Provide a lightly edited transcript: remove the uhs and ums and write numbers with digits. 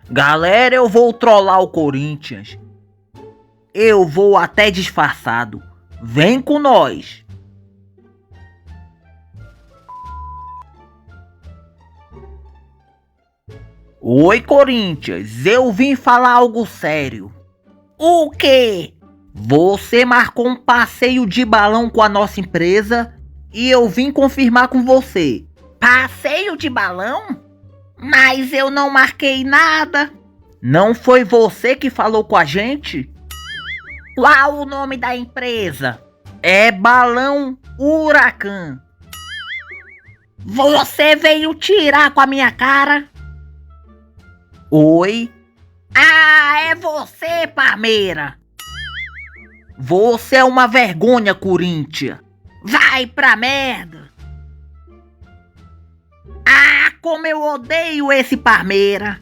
Galera, eu vou trollar o Corinthians. Eu vou até disfarçado. Vem com nós. Oi, Corinthians. Eu vim falar algo sério. O quê? Você marcou um passeio de balão com a nossa empresa e eu vim confirmar com você. Passeio de balão? Mas eu não marquei nada. Não foi você que falou com a gente? Qual o nome da empresa? É Balão Huracan. Você veio tirar com a minha cara? Oi? Ah, é você, Parmeira. Você é uma vergonha, Corinthians. Vai pra merda. Ah, como eu odeio esse Parmeira.